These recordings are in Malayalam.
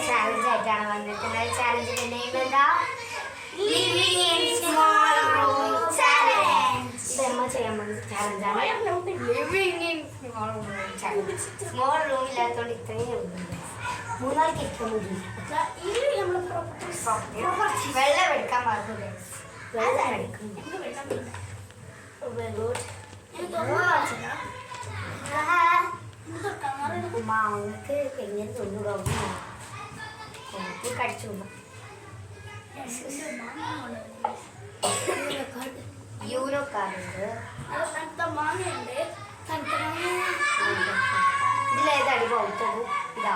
ചാലഞ്ച് ആയിട്ടാണ് വന്നിട്ടുള്ളത്. ചാലഞ്ചിന്റെ നെയിം എന്താ? Living in small room challenge. ഇതമ്മ ചെയ്യാൻ പോകുന്ന ചാലഞ്ചാണ് living in small room challenge. Small room ഇല്ലാത്തതുകൊണ്ട് ഇത്രയും മൂന്നാൾക്ക് ഇരിക്കാൻ പറ്റില്ല. വെള്ളം എടുക്കാൻ പാടില്ല. വെള്ളം എടുക്കും. ഉമ്മക്ക് എങ്ങനെ തൊണ്ണൂറ് കടിച്ചു യൂറോ കാറുണ്ട്. ഇതിലേതടി പോകത്തത്? ഇതാ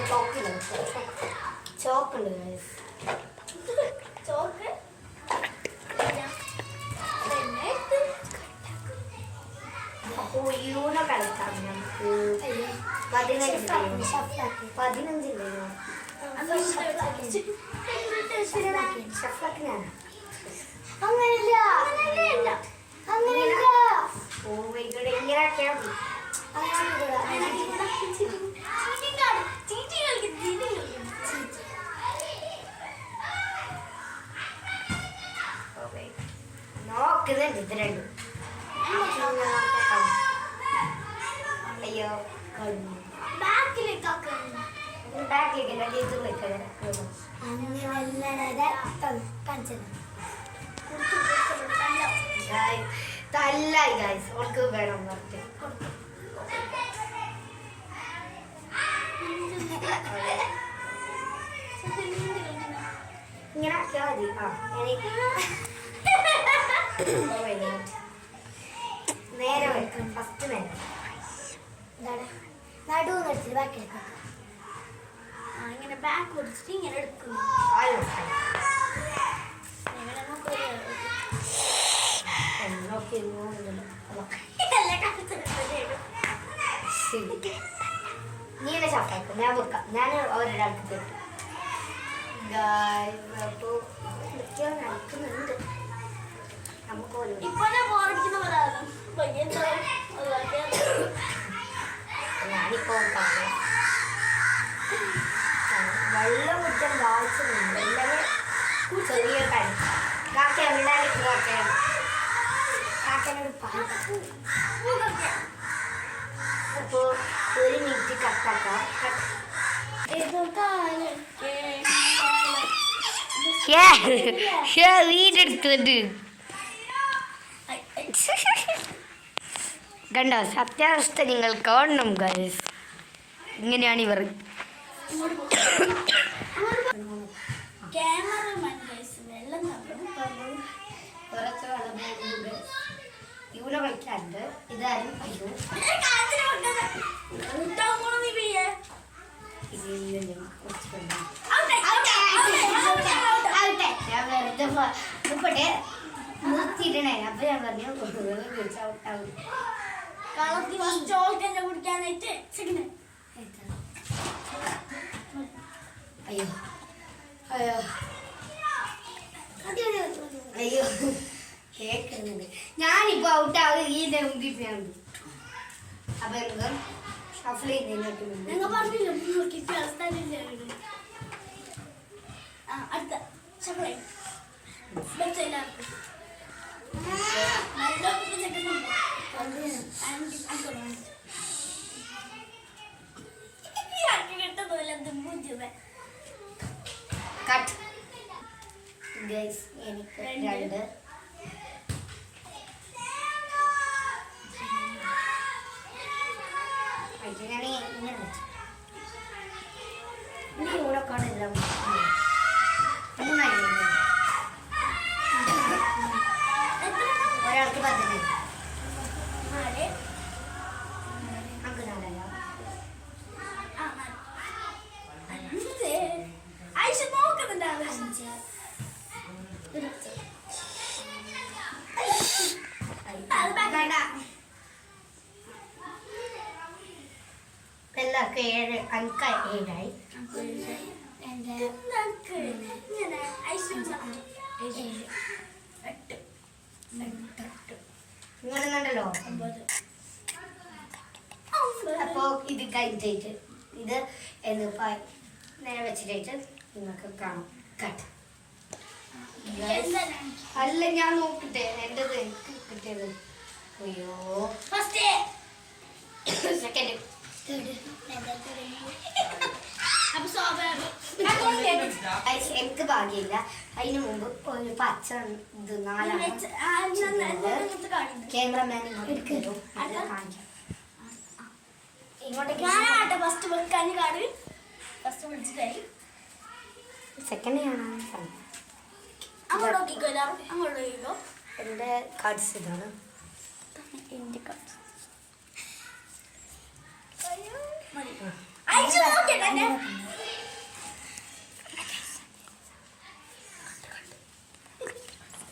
ചോക്കുണ്ട്. ചോക്ക് യൂണോ കളിക്കാം നമുക്ക്. 15 ഷഫ്ലാക്കിനാണ്. അങ്ങനെയല്ല അങ്ങനെയല്ല. ഓ ഇവിടെ ഇങ്ങനെയൊക്കെയാ നോക്കുന്നുണ്ട്. ഇത് രണ്ടും അയ്യോ ബാക്കിലേക്ക് തല്ലായി ഗൈസ്. ഓൾക്ക് വേണം പറഞ്ഞിട്ട് ഇങ്ങനെ ആക്കിയാൽ മതി. നേരെ വെക്കണം. ഫസ്റ്റ് നേരെ നടുവ് വെച്ചിട്ട് ബാക്കി എടുക്കാം. ഇങ്ങനെ ബാക്ക് കൊടുത്തിട്ട് ഇങ്ങനെ എടുക്കുന്നു. നീനെ ഷഫാക്കും. ഞാൻ വെക്കാം. ഞാൻ ഒരാൾക്ക് തരും. അപ്പോൾ നടക്കുന്നുണ്ട്. നമുക്ക് ഞാനിപ്പോ വെള്ളം കുറ്റം വായിച്ചിട്ടുണ്ട്. അല്ലെങ്കിൽ ചെറിയ കളി കാക്ക എവിടെയാണ് കാക്കയാണ്. കാക്കനോട് അപ്പോ 1 മിനിറ്റ് കട്ടാക്കാം. വീടെടുത്തിട്ട് കണ്ടോ? സത്യാവസ്ഥ നിങ്ങൾ കാണണം ഗൈസ്. ഇങ്ങനെയാണ് ഇവർ. യൂണോ കളിക്കാറുണ്ട്. ഇതാരും ഞാൻ വെറുതെ നിർത്തിയിട്ടേ. അപ്പൊ ഞാൻ പറഞ്ഞു അയ്യോ അയ്യോ അയ്യോ കേൾക്കുന്നുണ്ട്. ഞാനിപ്പോ ഔട്ടാവും. ഈ നമ്പിപ്പാണ്. അപ്പൊ ഷഫിൾ ചെയ്യുന്നതിനോട്ട് അടുത്ത ഷഫിൾ കട്ട് ഗൈസ്. എനിക്ക് 2 ൂണക്കാണെല്ലാം ഒരാൾക്ക് 15. എല്ലാവർക്കും 7 അങ്ക 7ആയി. ആണല്ലോ. അപ്പോ ഇത് കഴിഞ്ഞിട്ട് ഇത് നേരെ വെച്ചിട്ട് നിങ്ങൾക്ക് കാണാം. കട്ട്. അല്ല ഞാൻ നോക്കട്ടെ എന്റേത് എനിക്ക് കിട്ടിയത്. അയ്യോ സെക്കൻഡ് എനിക്ക് ഭാഗ്യമില്ല. അതിന് മുമ്പ് ഒരു പച്ച ഇത് ക്യാമറമാൻ ഇങ്ങോട്ടേക്ക് ഫസ്റ്റ് വെക്കാൻ കാർഡ് ഫസ്റ്റ് വിളിച്ചിട്ടായി സെക്കൻഡ് കാണാൻ അങ്ങോട്ട് നോക്കിക്കോ. എല്ലാവരും അങ്ങോട്ട് നോക്കിക്കോ. എൻ്റെ കാർഡ്സ് ഇതാണ്. എൻ്റെ കാർഡ്സ്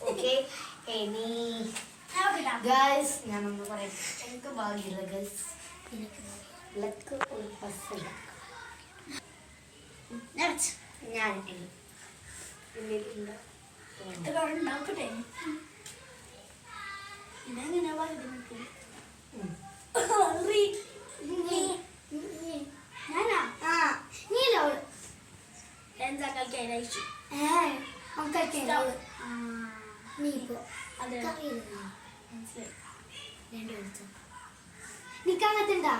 ഓക്കെ ഇനി ഗൈസ് ഞാനൊന്ന് പറയാം. എനിക്ക് ഭാഗ്യമില്ല ഗൈസ്. ലക്ക് ഒരു ബസ്സില്ല. ഞാൻ ഉണ്ടാക്കട്ടെ ഇതെങ്ങനെ ഞാനാ നീലോ കളിക്കാൻ അയച്ചു നിക്കങ്ങത്തുണ്ടാ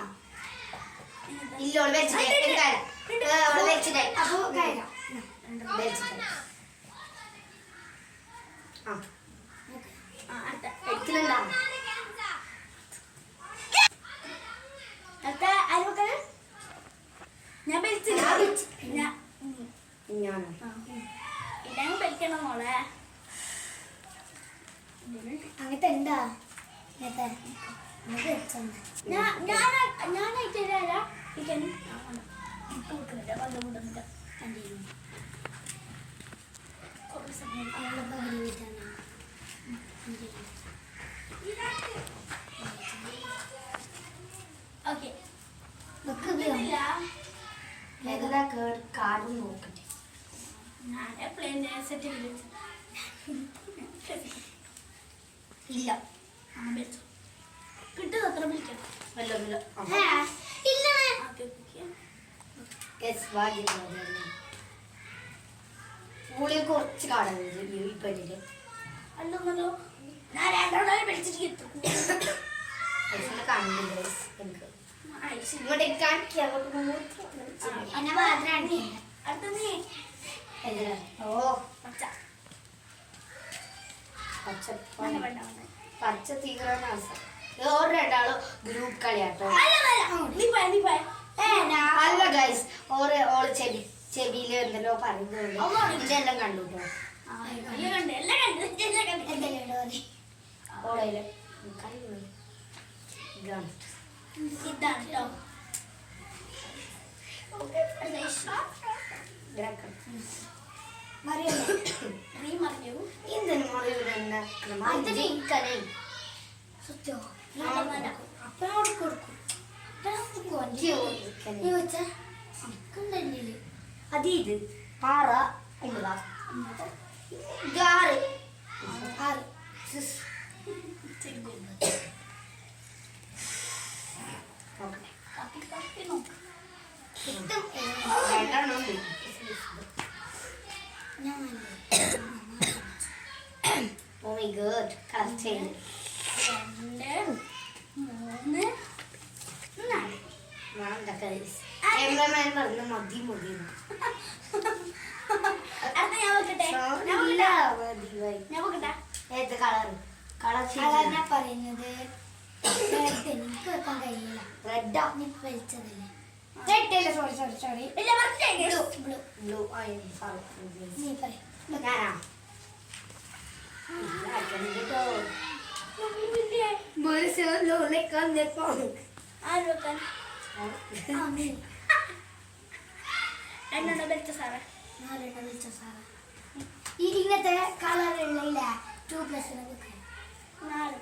ഇല്ല എടുക്കലുണ്ടാ ഞാൻ ഇല്ലെങ്കിൽ പഠിക്കണം മോളെ. അങ്ങനത്തെ ഉണ്ടാ ഞാനായിട്ട് ഓക്കെ എല്ലാ കാർഡും നോക്കട്ടെ. ഞാൻ പ്ലെയിൻ സെറ്റ് ഇല്ല കിട്ടുന്നത് അത്ര വിളിക്കണം. സ്കൂളിൽ കുറച്ച് കാർഡാണ് ഈ പെണ്ണില്. അല്ലല്ലോ ഞാൻ രണ്ടെണ്ണം വിളിച്ചിട്ട് കിട്ടും. കണ്ടില്ല എനിക്ക് ഇങ്ങോട്ടേക്ക് കാണിക്കാം. ഓ പച്ച തീവ്രനാശം. രണ്ടാളും ഗ്രൂപ്പ് കളിയാട്ടോ. അല്ല ഗൈസ് ഓള് ചെവിയില് എന്തെല്ലോ പറയുന്നുണ്ട്. ഇതെല്ലാം കണ്ടു ഓളയില് എന്തിനു മോളെ അപ്പനോട് കൊടുക്കും. അത് ഇത് 6 9 Oh my god, കളർ ചെയ്ത് 2 3 4 ക്യാമറമാൻ പറഞ്ഞു മതി മതി. ഏത് കളർ ഞാൻ പറയുന്നത് എനിക്ക് വെക്കാൻ കഴിയില്ല. റെഡാ വലിച്ചതല്ലേ? സോറി ബ്ലൂ നീ പറ. ഞാനാ ഇങ്ങനത്തെ കളറുള്ള 2+4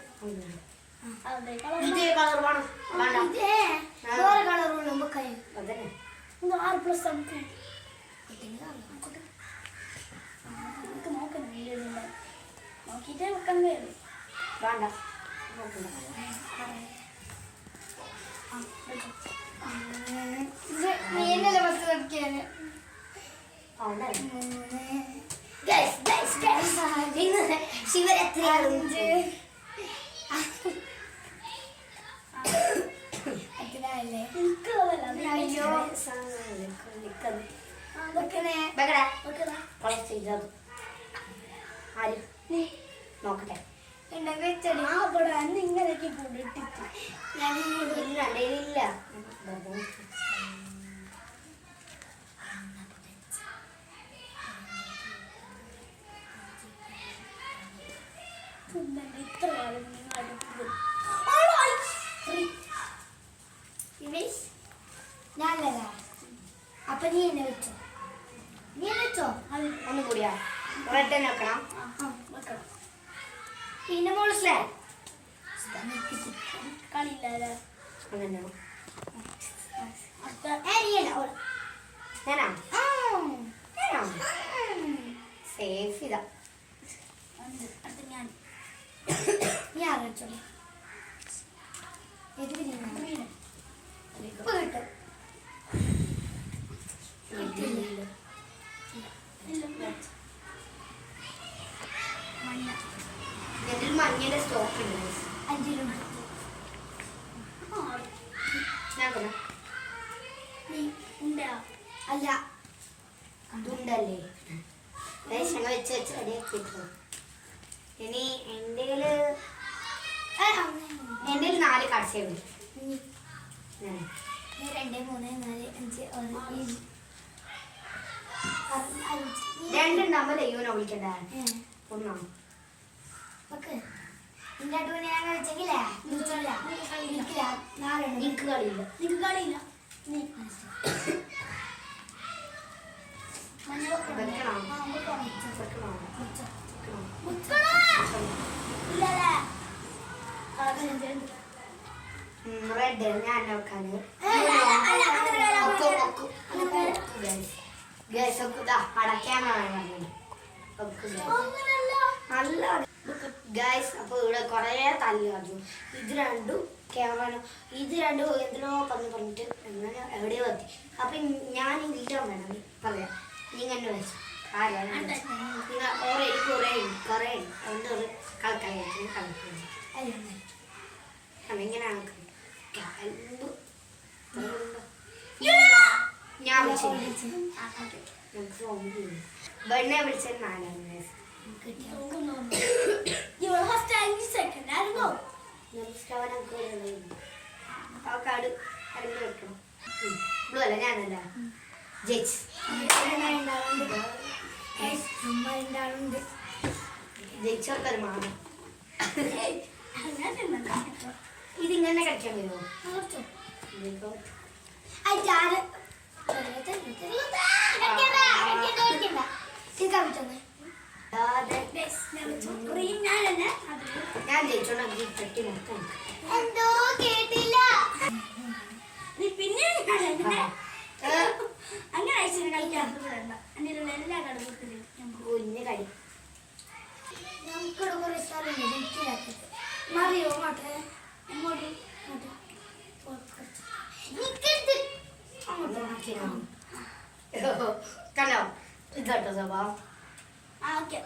ഇതേ കളർ വേണം. വേറെ കളറുള്ള അതന്നെ 6+നമുക്ക് നോക്കിട്ടേ വെക്കാൻ കഴിയുള്ളൂ. വേണ്ട നീന്നല്ലേ ബസ് നോക്കിയാണ് ശിവരാത്രി നോക്കട്ടെ ഇങ്ങനെയൊക്കെ കൊണ്ടിട്ടിട്ട് ഞാൻ ഇല്ല ഇത്ര കാലം നിങ്ങൾ അടുത്തത് ഞാനല്ല അപ്പൊ നീ എന്നെ വെച്ചോ ഒന്നും കൂടിയാ റെഡ് തന്നെ വെക്കണം വെക്കണം പിന്നെ മോളിസ്ലേ കളിയില്ല അങ്ങനെയാണോ ഞാനാ സേഫ് ഇതാ അടുത്ത ഞാൻ നീ ആലോചിച്ചോളൂ ഏത് കിട്ടും ഇതിൽ മഞ്ഞയുടെ സ്റ്റോക്ക് ഉണ്ട് 5 രൂപ ഞാൻ കൊള്ളാം അല്ല അതുണ്ടല്ലേ ഞങ്ങൾ വെച്ച് റെഡിയാക്കിയിട്ടു ഇനി എൻ്റെ 4 കാർഡ്സേ ഉള്ളൂ 2 3 4 5 രണ്ടുണ്ടാകുമ്പോൾ ദൈവനെ വിളിക്കണ്ട ഒന്നോ നിന്റെ അടുത്ത് ഞാൻ വെച്ചെങ്കിലേ നിനക്ക് കളിയില്ല റെഡ് ഞാൻ നോക്കാന് അടയ്ക്കാൻ നല്ല ഗൈസ് അപ്പോൾ ഇവിടെ കുറേ തല്ലു പറഞ്ഞു ഇത് രണ്ടും ക്യാമറ ഇത് രണ്ടും എന്തിനോ പറഞ്ഞിട്ട് അങ്ങനെ എവിടെയോ എത്തി അപ്പം ഞാൻ ഇല്ലം വേണം പറയാം നിങ്ങൾ എന്നെ വെച്ചു നിങ്ങൾ ഓരോ കുറേ ഉണ്ട് അതുകൊണ്ട് കളിക്കാൻ ഇങ്ങനെയാണ് ഞാൻ വിളിച്ചു ബണ്ണെ വിളിച്ചത് 4 വയസ്സ് അല്ല ഞാനല്ല ജയിച്ച് ജയിച്ചോർക്കൊരു മാറും ഇതിങ്ങനെ കളിക്കാൻ വരുമോ ഞാൻ ജയിച്ചോണ്ടെങ്കിൽ പെട്ടി മൊത്തം എന്തോ കേട്ടില്ല നീ പിന്നെ അങ്ങനെ കളിക്കാൻ എല്ലാ കടകത്തിലും കുഞ്ഞ് കളി നമുക്കിവിടെ കുറേ സ്ഥലമുണ്ട് മറിയോ അങ്ങോട്ട് അങ്ങോട്ട് കണ്ടോ ഇതോട്ടോ സ്വഭാവം ഓക്കെ